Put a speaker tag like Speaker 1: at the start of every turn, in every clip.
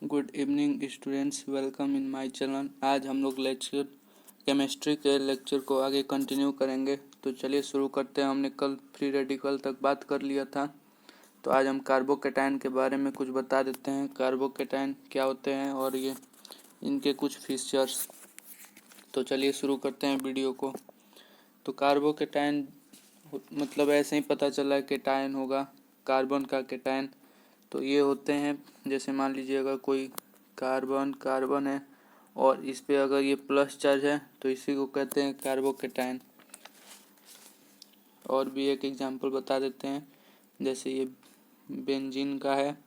Speaker 1: Good evening students, welcome in my channel. आज हम लोग केमिस्ट्री के लेक्चर को आगे कंटिन्यू करेंगे। तो चलिए शुरू करते हैं। हमने कल फ्री रेडिकल तक बात कर लिया था, तो आज हम कार्बोकैटायन के बारे में कुछ बता देते हैं। कार्बोकैटायन क्या होते हैं और ये इनके कुछ फीचर्स। तो चलिए शुरू करते हैं वीडियो को। तो कार्बोकैटायन मतलब ऐसे ही पता चला है कैटायन होगा, कार्बन का कैटायन। तो ये होते हैं, जैसे मान लीजिए अगर कोई कार्बन है और इस पे अगर ये प्लस चार्ज है तो इसी को कहते हैं कार्बोकैटायन। और भी एक एग्जांपल बता देते हैं, जैसे ये बेंजीन का है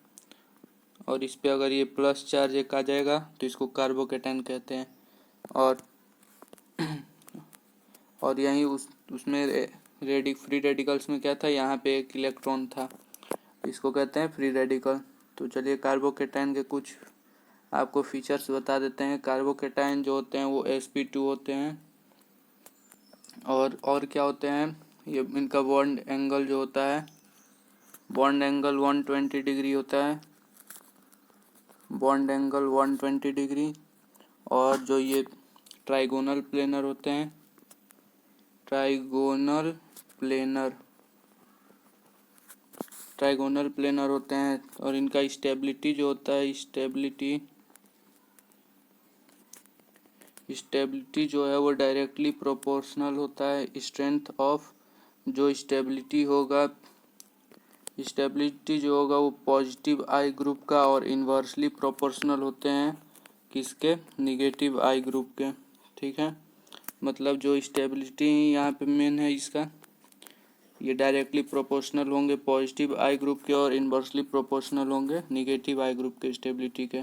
Speaker 1: और इस पे अगर ये प्लस चार्ज एक आ जाएगा तो इसको कार्बोकैटायन कहते हैं। और यहीं उसमें फ्री रेडिकल्स में क्या था, यहाँ पे एक इलेक्ट्रॉन था, इसको कहते हैं फ्री रेडिकल। तो चलिए कार्बोकैटायन के कुछ आपको फीचर्स बता देते हैं। कार्बोकैटायन जो होते हैं वो sp2 होते हैं। और क्या होते हैं, ये इनका बॉन्ड एंगल जो होता है, बॉन्ड एंगल 120 डिग्री होता है, बॉन्ड एंगल 120 डिग्री। और जो ये ट्राइगोनल प्लेनर होते हैं, ट्राइगोनल प्लेनर होते हैं। और इनका स्टेबिलिटी जो होता है, स्टेबिलिटी जो है वो डायरेक्टली प्रोपोर्शनल होता है स्ट्रेंथ ऑफ। जो स्टेबिलिटी जो होगा वो पॉजिटिव आई ग्रुप का और इन्वर्सली प्रोपोर्शनल होते हैं किसके, निगेटिव आई ग्रुप के। ठीक है, मतलब जो स्टेबिलिटी यहाँ पे मेन है इसका, ये डायरेक्टली प्रोपोर्शनल होंगे पॉजिटिव आई ग्रुप के और इन्वर्सली प्रोपोर्शनल होंगे निगेटिव आई ग्रुप के स्टेबिलिटी के।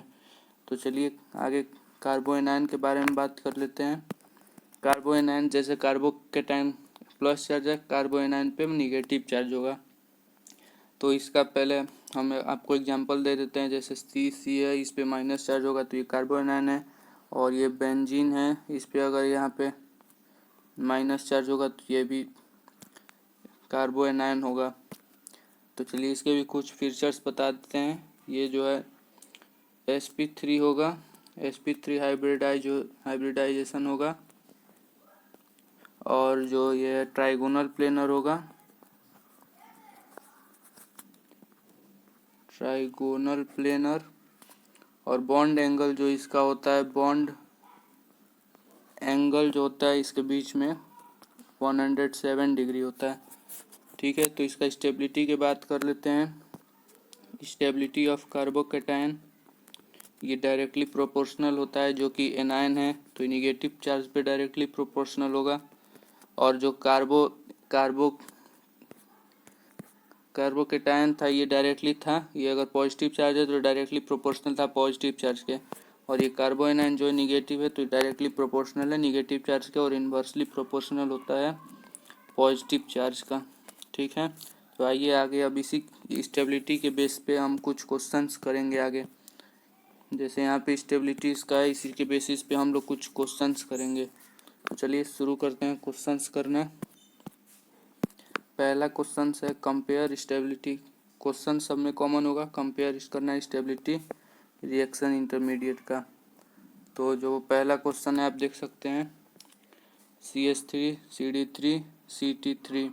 Speaker 1: तो चलिए आगे कार्बोएनायन के बारे में बात कर लेते हैं। कार्बोएनायन जैसे कार्बोकैटायन प्लस चार्ज है, कार्बोएनायन पे निगेटिव चार्ज होगा। तो इसका पहले हम आपको एग्जांपल दे देते हैं। जैसे सी है, इस पे माइनस चार्ज होगा तो ये कार्बोएनायन है। और ये बेंजीन है, इस पे अगर यहाँ पे माइनस चार्ज होगा तो ये भी कार्बोएनायन होगा। तो चलिए इसके भी कुछ फीचर्स बता देते हैं। ये जो है sp3 होगा, sp3 हाइब्रिडाइजेशन होगा। और जो ये ट्राइगोनल प्लेनर होगा, ट्राइगोनल प्लेनर। और बॉन्ड एंगल जो इसका होता है, बॉन्ड एंगल जो होता है इसके बीच में 107 डिग्री होता है। ठीक है, तो इसका स्टेबिलिटी की बात कर लेते हैं। स्टेबिलिटी ऑफ कार्बोकैटायन, ये डायरेक्टली प्रोपोर्शनल होता है। जो कि एनायन है तो निगेटिव चार्ज पे डायरेक्टली प्रोपोर्शनल होगा। और जो कार्बोकैटायन था ये डायरेक्टली था, ये अगर पॉजिटिव चार्ज है तो डायरेक्टली प्रोपोर्शनल था पॉजिटिव चार्ज के। और ये कार्बोएनायन जो नेगेटिव है तो डायरेक्टली प्रोपोर्शनल है निगेटिव चार्ज के और इन्वर्सली प्रोपोर्शनल होता है पॉजिटिव चार्ज का। ठीक है, तो आइए आगे अब इसी स्टेबिलिटी के बेस पे हम कुछ क्वेश्चंस करेंगे आगे। जैसे यहाँ पे स्टेबिलिटी इसका है, इसी के बेसिस पे हम लोग कुछ क्वेश्चंस करेंगे। तो चलिए शुरू करते हैं क्वेश्चंस करना। पहला क्वेश्चन है कंपेयर स्टेबिलिटी। क्वेश्चन सब में कॉमन होगा, कंपेयर करना स्टेबिलिटी रिएक्शन इंटरमीडिएट का। तो जो पहला क्वेश्चन है आप देख सकते हैं, CH3 CD3 CT3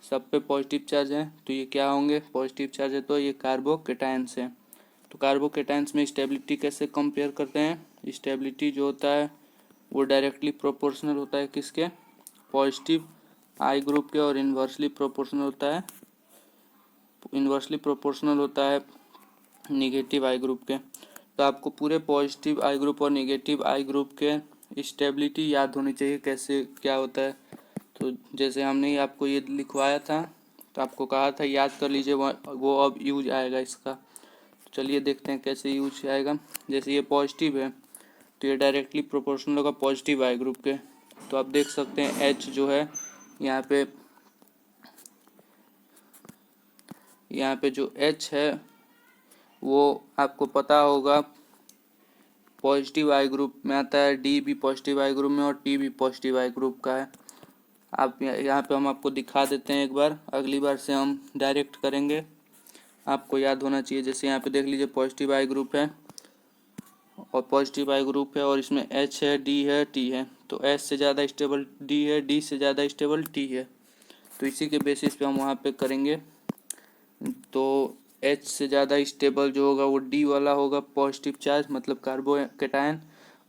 Speaker 1: सब पे पॉजिटिव चार्ज है। तो ये क्या होंगे, पॉजिटिव चार्ज है तो ये कार्बोकैटायंस है। तो कार्बोकैटायंस में स्टेबिलिटी कैसे कंपेयर करते हैं, स्टेबिलिटी जो होता है वो डायरेक्टली प्रोपोर्शनल होता है किसके, पॉजिटिव आई ग्रुप के और इन्वर्सली प्रोपोर्शनल होता है निगेटिव आई ग्रुप के। तो आपको पूरे पॉजिटिव आई ग्रुप और निगेटिव आई ग्रुप के स्टेबिलिटी याद होनी चाहिए कैसे क्या होता है। तो जैसे हमने आपको ये लिखवाया था तो आपको कहा था याद कर लीजिए, वो अब यूज आएगा इसका। तो चलिए देखते हैं कैसे यूज आएगा। जैसे ये पॉजिटिव है तो ये डायरेक्टली प्रोपोर्शनल होगा पॉजिटिव आई ग्रुप के। तो आप देख सकते हैं H जो है यहाँ पे जो H है वो आपको पता होगा पॉजिटिव आई ग्रुप में आता है, D भी पॉजिटिव आई ग्रुप में और T भी पॉजिटिव आई ग्रुप का है। आप यहाँ पे हम आपको दिखा देते हैं एक बार, अगली बार से हम डायरेक्ट करेंगे, आपको याद होना चाहिए। जैसे यहाँ पे देख लीजिए पॉजिटिव आई ग्रुप है और पॉजिटिव आई ग्रुप है और इसमें H है, D है, T है। तो H से ज़्यादा स्टेबल D है, D से ज़्यादा स्टेबल T है। तो इसी के बेसिस पे हम वहाँ पे करेंगे। तो H से ज़्यादा स्टेबल जो होगा वो D वाला होगा, पॉजिटिव चार्ज मतलब कार्बोकेटायन,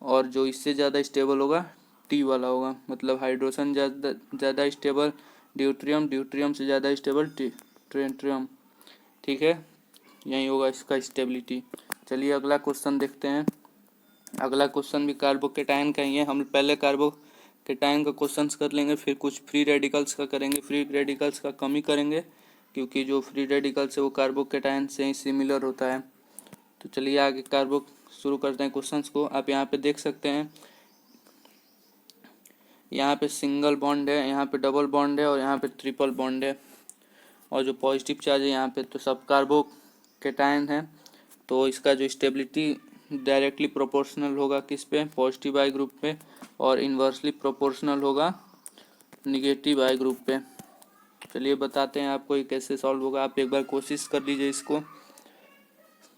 Speaker 1: और जो इससे ज़्यादा स्टेबल होगा T वाला होगा, मतलब हाइड्रोजन ज़्यादा स्टेबल ड्यूट्रियम, ड्यूट्रियम से ज़्यादा स्टेबल ट्रिटियम। ठीक है, यही होगा इसका स्टेबिलिटी। चलिए अगला क्वेश्चन देखते हैं। अगला क्वेश्चन भी कार्बोकेटायन का ही है। हम पहले कार्बोकेटायन का क्वेश्चन कर लेंगे, फिर कुछ फ्री रेडिकल्स का करेंगे। फ्री रेडिकल्स का कम ही करेंगे क्योंकि जो फ्री रेडिकल्स है वो कार्बोकेटायन से ही सिमिलर होता है। तो चलिए आगे शुरू करते हैं क्वेश्चंस को। आप यहाँ पे देख सकते हैं, यहाँ पे सिंगल बॉन्ड है, यहाँ पे डबल बॉन्ड है और यहाँ पे ट्रिपल बॉन्ड है। और जो पॉजिटिव चार्ज है यहाँ पे तो सब कार्बोकेटायन है। तो इसका जो स्टेबिलिटी डायरेक्टली प्रोपोर्शनल होगा किस पे, पॉजिटिव आई ग्रुप पे, और इन्वर्सली प्रोपोर्शनल होगा निगेटिव आई ग्रुप पे। चलिए बताते हैं आपको ये कैसे सॉल्व होगा। आप एक बार कोशिश कर लीजिए इसको,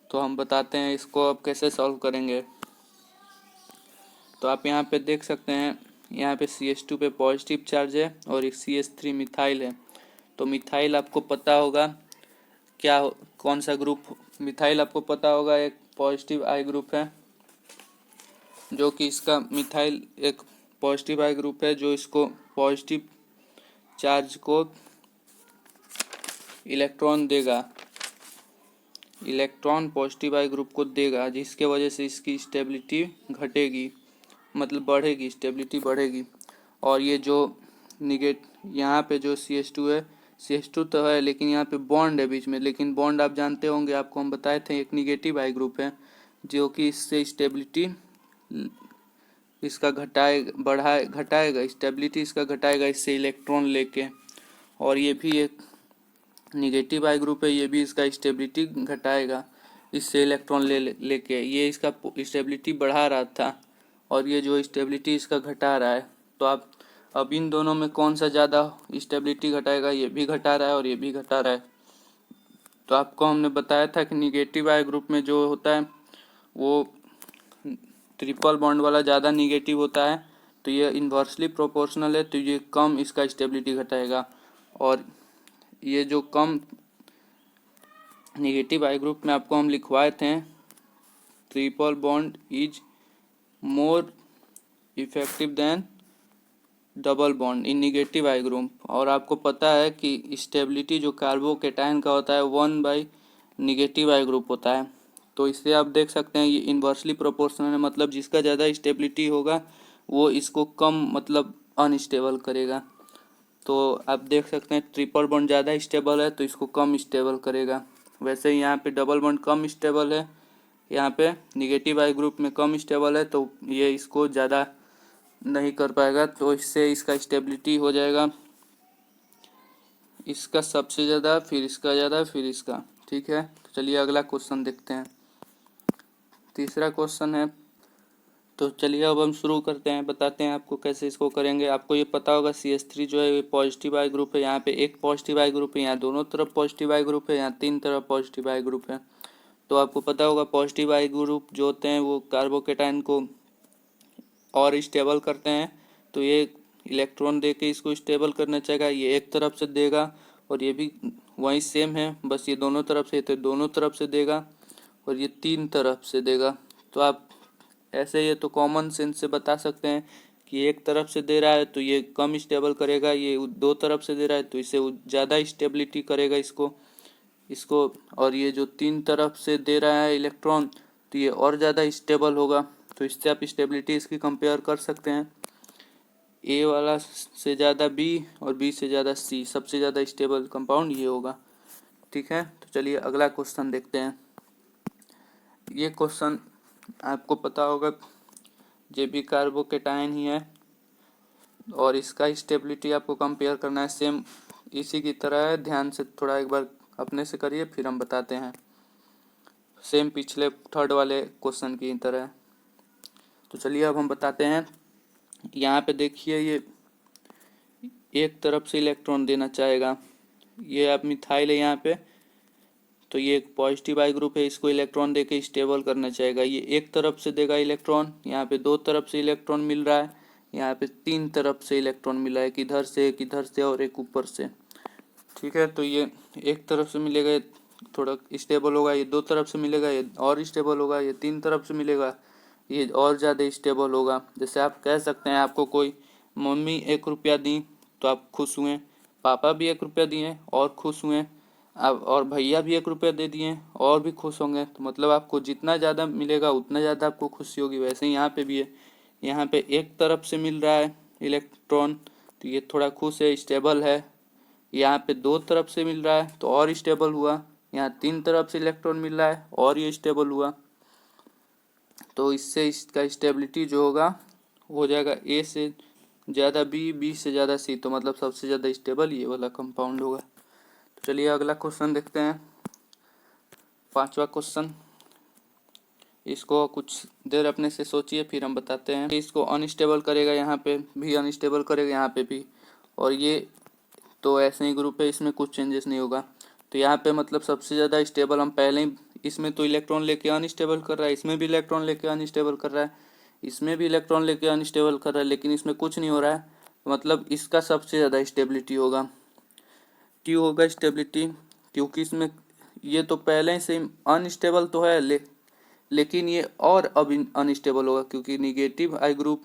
Speaker 1: तो हम बताते हैं इसको अब कैसे सॉल्व करेंगे। तो आप यहाँ पे देख सकते हैं, यहाँ पे CH2 पे पॉजिटिव चार्ज है और एक CH3 मिथाइल है। तो मिथाइल आपको पता होगा कौन सा ग्रुप, मिथाइल आपको पता होगा एक पॉजिटिव आई ग्रुप है, जो कि इसका मिथाइल एक पॉजिटिव आई ग्रुप है जो इसको पॉजिटिव चार्ज को इलेक्ट्रॉन देगा, इलेक्ट्रॉन पॉजिटिव आई ग्रुप को देगा, जिसके वजह से इसकी स्टेबिलिटी घटेगी, मतलब बढ़ेगी, स्टेबिलिटी बढ़ेगी। और ये जो यहाँ पे जो CH2 है, CH2 तो है लेकिन यहाँ पे बॉन्ड है बीच में, लेकिन बॉन्ड आप जानते होंगे, आपको हम बताए थे एक निगेटिव आई ग्रुप है जो कि इससे स्टेबिलिटी इसका घटाएगा, स्टेबिलिटी इसका घटाएगा इससे इलेक्ट्रॉन लेके। और ये भी एक निगेटिव आई ग्रुप है, ये भी इसका स्टेबिलिटी घटाएगा इससे इलेक्ट्रॉन लेके। ये इसका स्टेबिलिटी बढ़ा रहा था और ये जो स्टेबिलिटी इसका घटा रहा है। तो आप अब इन दोनों में कौन सा ज़्यादा स्टेबिलिटी घटाएगा, ये भी घटा रहा है और ये भी घटा रहा है। तो आपको हमने बताया था कि निगेटिव आई ग्रुप में जो होता है वो ट्रिपल बॉन्ड वाला ज़्यादा निगेटिव होता है, तो ये इन्वर्सली प्रोपोर्शनल है, तो ये कम इसका स्टेबिलिटी घटाएगा। और ये जो कम निगेटिव आई ग्रुप में आपको हम लिखवाए थे, triple bond is more effective than double bond in negative I group. और आपको पता है कि स्टेबिलिटी जो कार्बोकेटायन का होता है 1/, निगेटिव आई ग्रुप होता है। तो इससे आप देख सकते हैं ये इन्वर्सली प्रोपोर्शनल है, मतलब जिसका ज़्यादा स्टेबिलिटी होगा वो इसको कम मतलब अनस्टेबल करेगा। तो आप देख सकते हैं ट्रिपल बॉन्ड ज़्यादा स्टेबल है तो इसको कम स्टेबल करेगा। वैसे ही यहाँ पे डबल बॉन्ड कम स्टेबल है, यहाँ पे निगेटिव आई ग्रुप में कम स्टेबल है, तो ये इसको ज़्यादा नहीं कर पाएगा, तो इससे इसका स्टेबिलिटी हो जाएगा इसका सबसे ज़्यादा, फिर इसका ज़्यादा, फिर इसका। ठीक है, तो चलिए अगला क्वेश्चन देखते हैं। तीसरा क्वेश्चन है, तो चलिए अब हम शुरू करते हैं, बताते हैं आपको कैसे इसको करेंगे। आपको ये पता होगा CH3 जो है ये पॉजिटिव आई ग्रुप है, यहाँ पे एक पॉजिटिव आई ग्रुप है, यहाँ दोनों तरफ पॉजिटिव आई ग्रुप है, यहाँ तीन तरफ पॉजिटिव आई ग्रुप है। तो आपको पता होगा पॉजिटिव आई ग्रुप जो होते हैं वो कार्बोकेटायन को और स्टेबल करते हैं, तो ये इलेक्ट्रॉन दे के इसको स्टेबल करना चाहेगा, ये एक तरफ से देगा और ये भी वही सेम है, बस ये दोनों तरफ से, तो दोनों तरफ से देगा और ये तीन तरफ से देगा। तो आप ऐसे ये तो कॉमन सेंस से बता सकते हैं कि एक तरफ से दे रहा है तो ये कम स्टेबल करेगा, ये दो तरफ से दे रहा है तो इसे ज़्यादा स्टेबिलिटी करेगा इसको और ये जो तीन तरफ से दे रहा है इलेक्ट्रॉन तो ये और ज़्यादा स्टेबल होगा। तो इससे आप स्टेबिलिटी इसकी कंपेयर कर सकते हैं, ए वाला से ज़्यादा बी और बी से ज़्यादा सी, सबसे ज़्यादा स्टेबल कंपाउंड ये होगा। ठीक है, तो चलिए अगला क्वेश्चन देखते हैं। ये क्वेश्चन आपको पता होगा ये भी कार्बोकेटायन ही है और इसका स्टेबिलिटी आपको कंपेयर करना है, सेम इसी की तरह है। ध्यान से थोड़ा एक बार अपने से करिए फिर हम बताते हैं, सेम पिछले थर्ड वाले क्वेश्चन की तरह। तो चलिए अब हम बताते हैं। यहाँ पे देखिए ये एक तरफ से इलेक्ट्रॉन देना चाहेगा, ये अब मिथाइल है यहाँ पे, तो ये एक पॉजिटिव आई ग्रुप है, इसको इलेक्ट्रॉन देके स्टेबल करना चाहेगा। ये एक तरफ से देगा इलेक्ट्रॉन, यहाँ पे दो तरफ से इलेक्ट्रॉन मिल रहा है, यहाँ पे तीन तरफ से इलेक्ट्रॉन मिला है, एक इधर से, एक इधर से और एक ऊपर से। ठीक है, तो ये एक तरफ से मिलेगा, ये थोड़ा स्टेबल होगा, ये दो तरफ से मिलेगा, ये और स्टेबल होगा, ये तीन तरफ से मिलेगा, ये और ज़्यादा स्टेबल होगा। जैसे आप कह सकते हैं आपको कोई मम्मी 1 रुपया दी तो आप खुश हुए, पापा भी 1 रुपया दिए और खुश हुए, अब और भैया भी 1 रुपया दे दिए और भी खुश होंगे। तो मतलब आपको जितना ज़्यादा मिलेगा उतना ज़्यादा आपको खुशी होगी। वैसे ही यहाँ पे भी है, यहाँ पे एक तरफ से मिल रहा है इलेक्ट्रॉन तो ये थोड़ा खुश है, स्टेबल है। यहाँ पे दो तरफ से मिल रहा है तो और स्टेबल हुआ, यहाँ तीन तरफ से इलेक्ट्रॉन मिल रहा है और ये स्टेबल हुआ। तो इससे इसका स्टेबिलिटी जो होगा हो जाएगा ए से ज़्यादा बी, बी से ज़्यादा सी, तो मतलब सबसे ज़्यादा स्टेबल ये वाला कंपाउंड होगा। तो चलिए अगला क्वेश्चन देखते हैं, 5वां क्वेश्चन। इसको कुछ देर अपने से सोचिए फिर हम बताते हैं। इसको अनस्टेबल करेगा, यहाँ पे भी अनस्टेबल करेगा, यहाँ पे भी, और ये तो ऐसे ही ग्रुप है, इसमें कुछ चेंजेस नहीं होगा। तो यहाँ पे मतलब सबसे ज़्यादा स्टेबल हम पहले ही, इसमें तो इलेक्ट्रॉन लेके अनस्टेबल कर रहा है, इसमें भी इलेक्ट्रॉन लेके अनस्टेबल कर रहा है, इसमें भी इलेक्ट्रॉन लेके अनस्टेबल कर रहा है, लेकिन इसमें कुछ नहीं हो रहा है, मतलब इसका सबसे ज़्यादा स्टेबिलिटी होगा। क्यों होगा स्टेबिलिटी? क्योंकि इसमें ये तो पहले से अनस्टेबल तो है, लेकिन ये और अब अनस्टेबल होगा, क्योंकि निगेटिव आई ग्रुप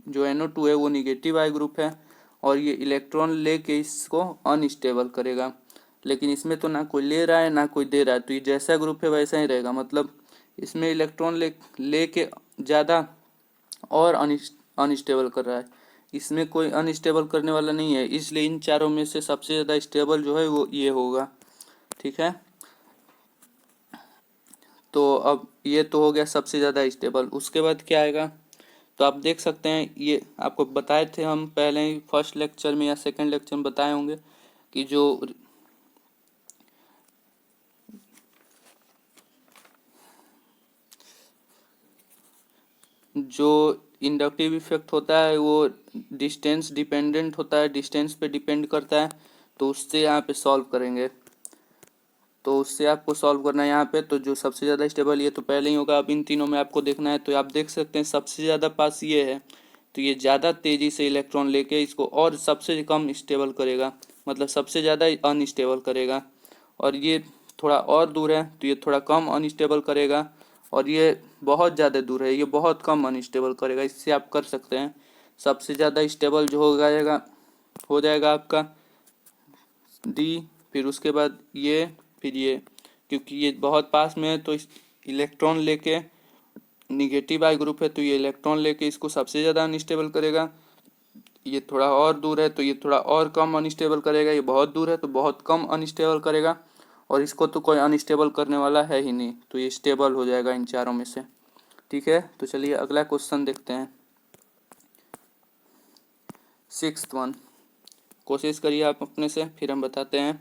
Speaker 1: जो NO2 है वो निगेटिव आई ग्रुप है और ये इलेक्ट्रॉन लेके इसको अनस्टेबल करेगा। लेकिन इसमें तो ना कोई ले रहा है ना कोई दे रहा है, तो ये जैसा ग्रुप है वैसा ही रहेगा। मतलब इसमें इलेक्ट्रॉन ले के ज़्यादा और अनस्टेबल कर रहा है, इसमें कोई अनस्टेबल करने वाला नहीं है, इसलिए इन चारों में से सबसे ज़्यादा स्टेबल जो है वो ये होगा। ठीक है, तो अब ये तो हो गया सबसे ज़्यादा स्टेबल। उसके बाद क्या आएगा? तो आप देख सकते हैं, ये आपको बताए थे हम पहले ही फर्स्ट लेक्चर में या सेकंड लेक्चर में बताए होंगे कि जो इंडक्टिव इफेक्ट होता है वो डिस्टेंस डिपेंडेंट होता है, डिस्टेंस पे डिपेंड करता है। तो उससे यहाँ पे सॉल्व करेंगे, तो उससे आपको सॉल्व करना है यहाँ पे। तो जो सबसे ज़्यादा स्टेबल ये तो पहले ही होगा, अब इन तीनों में आपको देखना है। तो आप देख सकते हैं सबसे ज़्यादा पास ये है, तो ये ज़्यादा तेज़ी से इलेक्ट्रॉन लेके इसको और सबसे कम स्टेबल करेगा, मतलब सबसे ज़्यादा अनस्टेबल करेगा। और ये थोड़ा और दूर है तो ये थोड़ा कम अनस्टेबल करेगा, और ये बहुत ज़्यादा दूर है, ये बहुत कम अनस्टेबल करेगा। इससे आप कर सकते हैं सबसे ज़्यादा स्टेबल जो हो जाएगा आपका डी, फिर उसके बाद ये, फिर ये, क्योंकि ये बहुत पास में है तो इलेक्ट्रॉन लेके निगेटिव आई ग्रुप है तो ये इलेक्ट्रॉन लेके इसको सबसे ज़्यादा अनस्टेबल करेगा। ये थोड़ा और दूर है तो ये थोड़ा और कम अनस्टेबल करेगा, ये बहुत दूर है तो बहुत कम अनस्टेबल करेगा, और इसको तो कोई अनस्टेबल करने वाला है ही नहीं, तो ये स्टेबल हो जाएगा इन चारों में से। ठीक है, तो चलिए अगला क्वेश्चन देखते हैं, 6th वन। कोशिश करिए आप अपने से, फिर हम बताते हैं।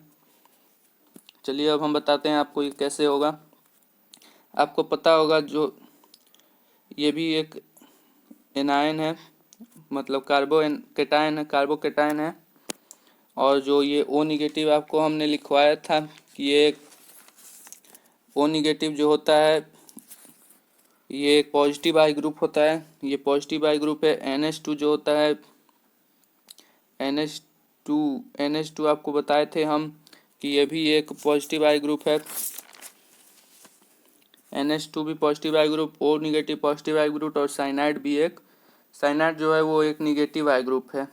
Speaker 1: चलिए अब हम बताते हैं आपको ये कैसे होगा। आपको पता होगा जो ये भी एक एनायन है, मतलब कार्बोकेटायन है, और जो ये O निगेटिव आपको हमने लिखवाया था कि ये एक O निगेटिव जो होता है ये एक पॉजिटिव आई ग्रुप होता है, ये पॉजिटिव आई ग्रुप है। NH2 जो होता है, NH2 आपको बताए थे हम कि ये भी एक पॉजिटिव आई ग्रुप है। NH2 भी positive I group, O negative positive I group, और साइनाइड जो है वो एक निगेटिव आई ग्रुप है।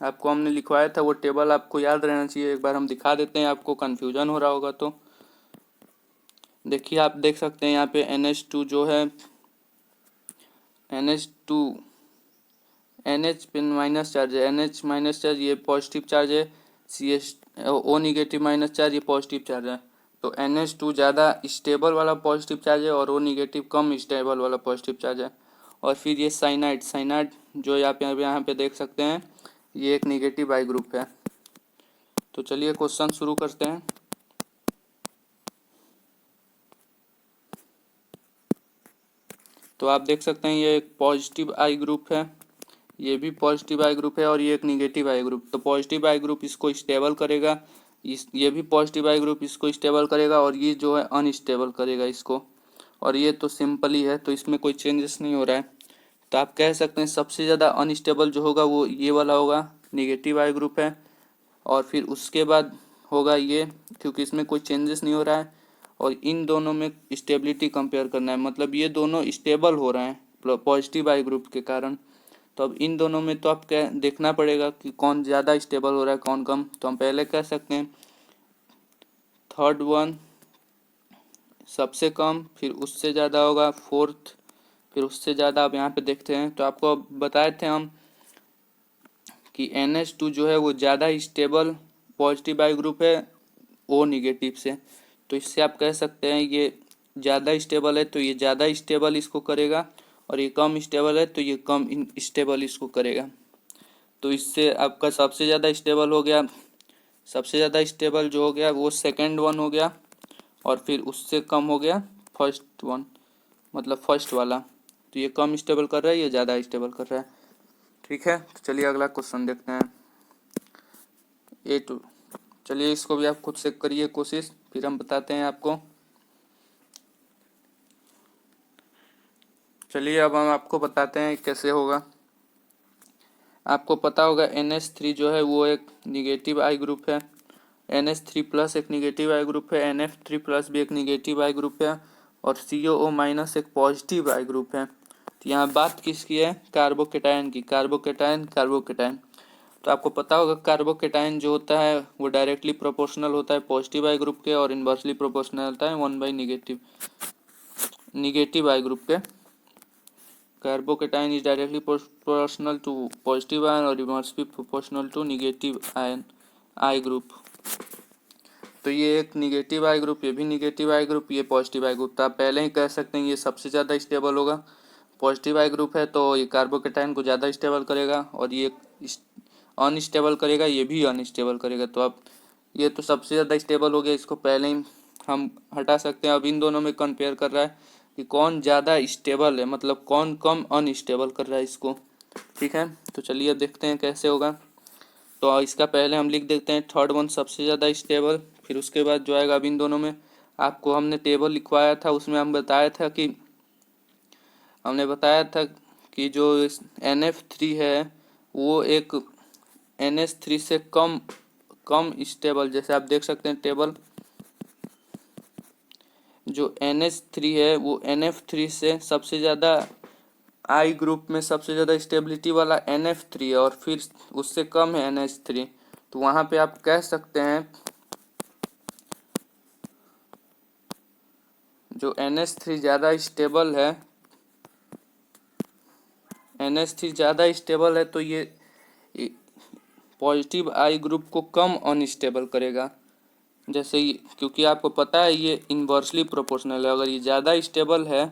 Speaker 1: आपको हमने लिखवाया था, वो टेबल आपको याद रहना चाहिए, एक बार हम दिखा देते हैं, आपको कन्फ्यूजन हो रहा होगा तो देखिए। आप देख सकते हैं यहाँ पे NH2 जो है, NH2 NH पे माइनस चार्ज है, NH माइनस चार्ज ये पॉजिटिव चार्ज है, O निगेटिव माइनस चार्ज ये पॉजिटिव चार्ज है। तो NH2 ज़्यादा स्टेबल वाला पॉजिटिव चार्ज है और O निगेटिव कम स्टेबल वाला पॉजिटिव चार्ज है। और फिर ये साइनाइड जो आप यहाँ पे देख सकते हैं, ये एक निगेटिव आई ग्रुप है। तो चलिए क्वेश्चन शुरू करते हैं। तो आप देख सकते हैं ये एक पॉजिटिव आई ग्रुप है, ये भी पॉजिटिव आई ग्रुप है, और ये एक निगेटिव आई ग्रुप। तो पॉजिटिव आई ग्रुप इसको स्टेबल करेगा, ये भी पॉजिटिव आई ग्रुप इसको स्टेबल करेगा और ये जो है अनस्टेबल करेगा इसको, और ये तो सिंपल ही है, तो इसमें कोई चेंजेस नहीं हो रहा है। तो आप कह सकते हैं सबसे ज़्यादा अनस्टेबल जो होगा वो ये वाला होगा, निगेटिव आई ग्रुप है। और फिर उसके बाद होगा ये, क्योंकि इसमें कोई चेंजेस नहीं हो रहा है और इन दोनों में स्टेबिलिटी कंपेयर करना है, मतलब ये दोनों स्टेबल हो रहे हैं पॉजिटिव आई ग्रुप के कारण। तो अब इन दोनों में तो आप क्या देखना पड़ेगा कि कौन ज़्यादा स्टेबल हो रहा है कौन कम। तो हम पहले कह सकते हैं थर्ड वन सबसे कम, फिर उससे ज़्यादा होगा फोर्थ, फिर उससे ज़्यादा। आप यहाँ पे देखते हैं तो आपको बताए थे हम कि NH2 जो है वो ज़्यादा स्टेबल पॉजिटिव आई ग्रुप है O निगेटिव से। तो इससे आप कह सकते हैं ये ज़्यादा स्टेबल है तो ये ज़्यादा स्टेबल इसको करेगा, और ये कम स्टेबल है तो ये कम स्टेबल इसको करेगा। तो इससे आपका सबसे ज़्यादा स्टेबल हो गया, सबसे ज़्यादा स्टेबल जो हो गया वो सेकंड वन हो गया, और फिर उससे कम हो गया फर्स्ट वन, मतलब फर्स्ट वाला। तो ये कम स्टेबल कर रहा है, ये ज़्यादा स्टेबल कर रहा है। ठीक है, तो चलिए अगला क्वेश्चन देखते हैं A2। चलिए इसको भी आप खुद से करिए कोशिश, फिर हम बताते हैं आपको। चलिए अब हम आपको बताते हैं कैसे होगा। आपको पता होगा NH3 जो है वो एक निगेटिव आई ग्रुप है, NH3 प्लस एक निगेटिव आई ग्रुप है, NF3 प्लस भी एक निगेटिव आई ग्रुप है, और COO माइनस एक पॉजिटिव आई ग्रुप है। तो यहाँ बात किसकी है? कार्बोकेटायन की, कार्बोकेटायन कार्बोकेटायन। तो आपको पता होगा कार्बोकेटायन जो होता है वो डायरेक्टली प्रोपोर्शनल होता है पॉजिटिव आई ग्रुप के, और इन्वर्सली प्रोपोर्शनल होता है 1/नेगेटिव निगेटिव आई ग्रुप के। Carbocation is directly proportional to positive ion और inversely proportional to negative ion I group. तो ये एक निगेटिव आई ग्रुप, ये भी निगेटिव आई ग्रुप, ये पॉजिटिव आई ग्रुप। तो आप पहले ही कह सकते हैं ये सबसे ज़्यादा स्टेबल होगा, पॉजिटिव आई ग्रुप है तो ये कार्बोकेटायन को ज़्यादा स्टेबल करेगा, और ये अनस्टेबल करेगा, ये भी अनस्टेबल करेगा। तो अब ये तो सबसे ज़्यादा स्टेबल हो गया, इसको पहले ही हम हटा सकते हैं। अब इन दोनों में कंपेयर कर रहा है कि कौन ज़्यादा स्टेबल है, मतलब कौन कम अनस्टेबल कर रहा है इसको। ठीक है, तो चलिए देखते हैं कैसे होगा। तो इसका पहले हम लिख देते हैं थर्ड वन सबसे ज़्यादा स्टेबल, फिर उसके बाद जो आएगा अब इन दोनों में आपको हमने टेबल लिखवाया था, उसमें हम बताया था कि हमने बताया था कि जो NF3 है वो एक NH3 से कम स्टेबल, जैसे आप देख सकते हैं टेबल, जो NH3 है वो NF3 से सबसे ज़्यादा आई ग्रुप में सबसे ज़्यादा स्टेबिलिटी वाला NF3 है, और फिर उससे कम है NH3। तो वहाँ पे आप कह सकते हैं जो NH3 ज़्यादा स्टेबल है, NH3 ज़्यादा स्टेबल है तो ये पॉजिटिव आई ग्रुप को कम अनस्टेबल करेगा। जैसे क्योंकि आपको पता है ये इन्वर्सली प्रोपोर्शनल है, अगर ये ज़्यादा स्टेबल है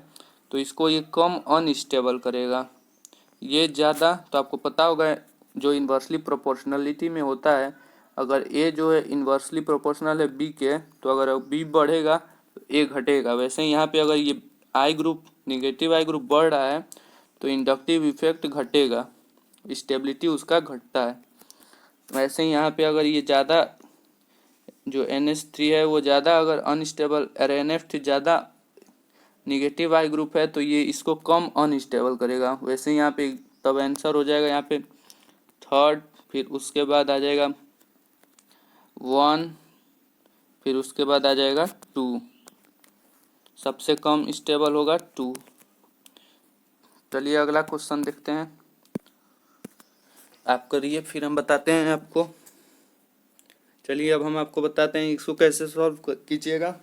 Speaker 1: तो इसको ये कम अनस्टेबल करेगा। ये ज़्यादा, तो आपको पता होगा जो इन्वर्सली प्रोपोर्शनलिटी में होता है, अगर A जो है इन्वर्सली प्रोपोर्शनल है B के, तो अगर B बढ़ेगा तो A घटेगा। वैसे ही यहाँ पे अगर ये आई ग्रुप निगेटिव आई ग्रुप बढ़ रहा है तो इंडक्टिव इफेक्ट घटेगा, स्टेबिलिटी उसका घटता है। वैसे ही यहाँ पे अगर ये ज़्यादा जो NH3 है वो ज़्यादा अगर अनस्टेबल, अरे NF3 ज़्यादा निगेटिव आई ग्रुप है तो ये इसको कम अनस्टेबल करेगा। वैसे ही यहाँ पे तब आंसर हो जाएगा यहाँ पे थर्ड, फिर उसके बाद आ जाएगा 1, फिर उसके बाद आ जाएगा 2, सबसे कम स्टेबल होगा 2। चलिए अगला क्वेश्चन देखते हैं, आप करिए फिर हम बताते हैं आपको। चलिए अब हम आपको बताते हैं इसको कैसे सॉल्व कीजिएगा।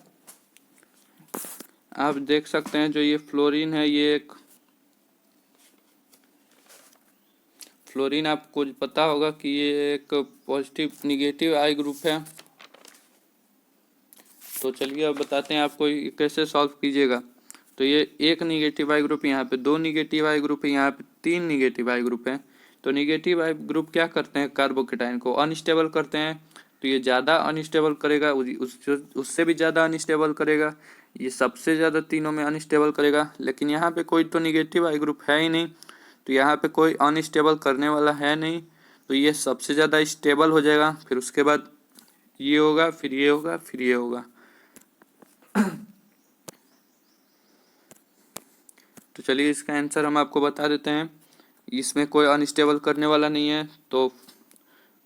Speaker 1: आप देख सकते हैं जो ये फ्लोरीन है, ये एक फ्लोरीन आपको पता होगा कि ये एक पॉजिटिव निगेटिव आई ग्रुप है। तो चलिए अब बताते हैं आपको ये कैसे सॉल्व कीजिएगा। तो ये एक निगेटिव आई ग्रुप, यहाँ पे 2 निगेटिव आई ग्रुप है, यहाँ पे 3 निगेटिव आई ग्रुप है। तो निगेटिव आई ग्रुप क्या करते हैं, कार्बोकेटाइन को अनस्टेबल करते हैं। तो ये ज़्यादा अनस्टेबल करेगा, उससे भी ज़्यादा अनस्टेबल करेगा, ये सबसे ज़्यादा तीनों में अनस्टेबल करेगा। लेकिन यहाँ पे कोई तो निगेटिव आई ग्रुप है ही नहीं, तो यहाँ पे कोई अनस्टेबल करने वाला है नहीं, तो ये सबसे ज़्यादा स्टेबल हो जाएगा। फिर उसके बाद ये होगा, फिर ये होगा, फिर ये होगा। तो चलिए इसका आंसर हम आपको बता देते हैं। इसमें कोई अनस्टेबल करने वाला नहीं है, तो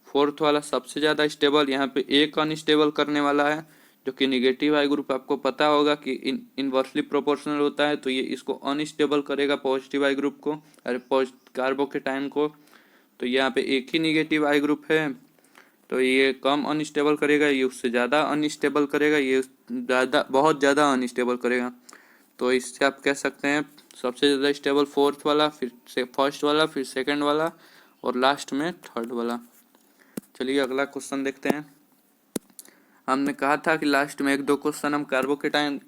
Speaker 1: फोर्थ वाला सबसे ज़्यादा स्टेबल। यहाँ पे एक अनस्टेबल करने वाला है जो कि निगेटिव आई ग्रुप। आपको पता होगा कि इनवर्सली प्रोपोर्शनल होता है, तो ये इसको अनस्टेबल करेगा पॉजिटिव आई ग्रुप को, अरे कार्बोकेटाइन को। तो यहाँ पे एक ही निगेटिव आई ग्रुप है, तो ये कम अनस्टेबल करेगा, ये उससे ज़्यादा अनस्टेबल करेगा, ये बहुत ज़्यादा अनस्टेबल करेगा। तो इससे आप कह सकते हैं सबसे ज़्यादा स्टेबल फोर्थ वाला, फिर से फर्स्ट वाला, फिर सेकंड वाला, और लास्ट में थर्ड वाला। चलिए अगला क्वेश्चन देखते हैं। हमने कहा था कि लास्ट में 1-2 क्वेश्चन हम कार्बोकेटाइन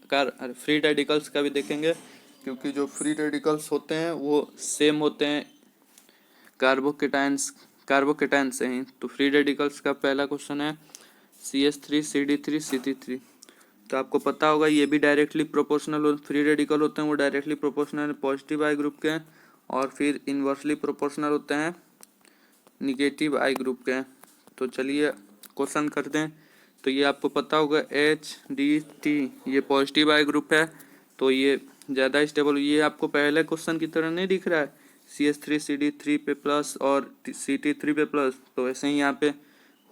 Speaker 1: फ्री रेडिकल्स का भी देखेंगे, क्योंकि जो फ्री रेडिकल्स होते हैं वो सेम होते हैं कार्बोकेटाइन से ही। तो फ्री रेडिकल्स का पहला क्वेश्चन है CH3 CD3 CD3। तो आपको पता होगा ये भी डायरेक्टली प्रोपोर्शनल फ्री रेडिकल होते हैं, वो directly proportional positive I group के, और फिर इन्वर्सली प्रोपोर्शनल होते हैं निगेटिव आई ग्रुप के। तो चलिए क्वेश्चन करते हैं। तो ये आपको पता होगा HDT ये पॉजिटिव आई ग्रुप है, तो ये ज़्यादा स्टेबल। ये आपको पहले क्वेश्चन की तरह नहीं दिख रहा है CH3 CD3 पे प्लस और CT3 पे प्लस, तो ऐसे ही यहाँ पे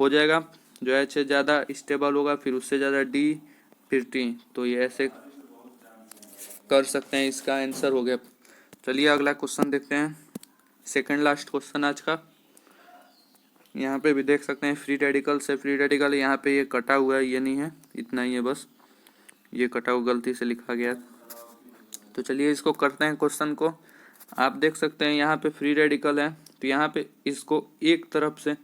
Speaker 1: हो जाएगा। जो H ज़्यादा स्टेबल होगा, फिर उससे ज़्यादा D, फिर T, तो ये ऐसे कर सकते हैं। इसका आंसर हो गया। चलिए अगला क्वेश्चन देखते हैं, सेकंड लास्ट क्वेश्चन आज का। यहाँ पे भी देख सकते हैं फ्री रेडिकल से फ्री रेडिकल, यहाँ पे ये कटा हुआ है, ये नहीं है, इतना ही है बस, ये कटा हुआ गलती से लिखा गया। तो चलिए इसको करते हैं क्वेश्चन को। आप देख सकते हैं यहाँ पे फ्री रेडिकल है, तो यहाँ पे इसको एक तरफ से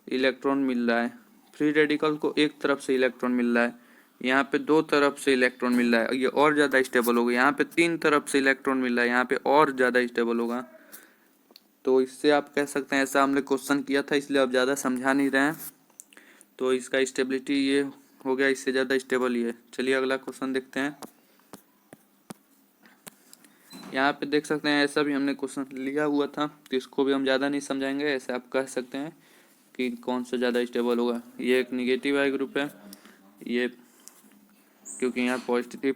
Speaker 1: इलेक्ट्रॉन मिल रहा है, फ्री रेडिकल को एक तरफ से इलेक्ट्रॉन मिल रहा है, यहाँ पे 2 तरफ से इलेक्ट्रॉन मिल रहा है, ये और ज़्यादा स्टेबल होगा। यहाँ पे 3 तरफ से इलेक्ट्रॉन मिल रहा है, यहाँ पे और ज़्यादा स्टेबल होगा। तो इससे आप कह सकते हैं, ऐसा हमने क्वेश्चन किया था इसलिए आप ज़्यादा समझा नहीं रहे हैं। तो इसका स्टेबिलिटी ये हो गया, इससे ज़्यादा स्टेबल ही है। चलिए अगला क्वेश्चन देखते हैं। यहाँ पे देख सकते हैं ऐसा भी हमने क्वेश्चन लिया हुआ था, तो इसको भी हम ज़्यादा नहीं समझाएंगे। ऐसे आप कह सकते हैं कि कौन सा ज़्यादा स्टेबल होगा। ये एक निगेटिव आई ग्रुप है, ये क्योंकि यहाँ पॉजिटिव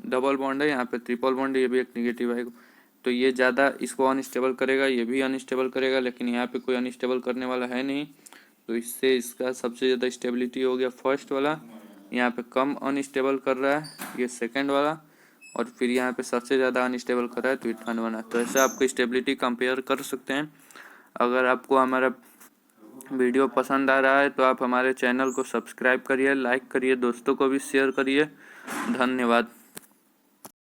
Speaker 1: डबल बॉन्ड है, यहाँ पे ट्रिपल बॉन्ड है, ये भी एक निगेटिव आई, तो ये ज़्यादा इसको अनस्टेबल करेगा, ये भी अनस्टेबल करेगा, लेकिन यहाँ पे कोई अनस्टेबल करने वाला है नहीं, तो इससे इसका सबसे ज़्यादा स्टेबिलिटी हो गया फर्स्ट वाला। यहाँ पे कम अनस्टेबल कर रहा है ये सेकंड वाला, और फिर यहाँ पे सबसे ज़्यादा अनस्टेबल कर रहा है तो ये थर्ड वाला। तो ऐसे आपको स्टेबिलिटी कंपेयर कर सकते हैं। अगर आपको हमारा वीडियो पसंद आ रहा है तो आप हमारे चैनल को सब्सक्राइब करिए, लाइक करिए, दोस्तों को भी शेयर करिए। धन्यवाद।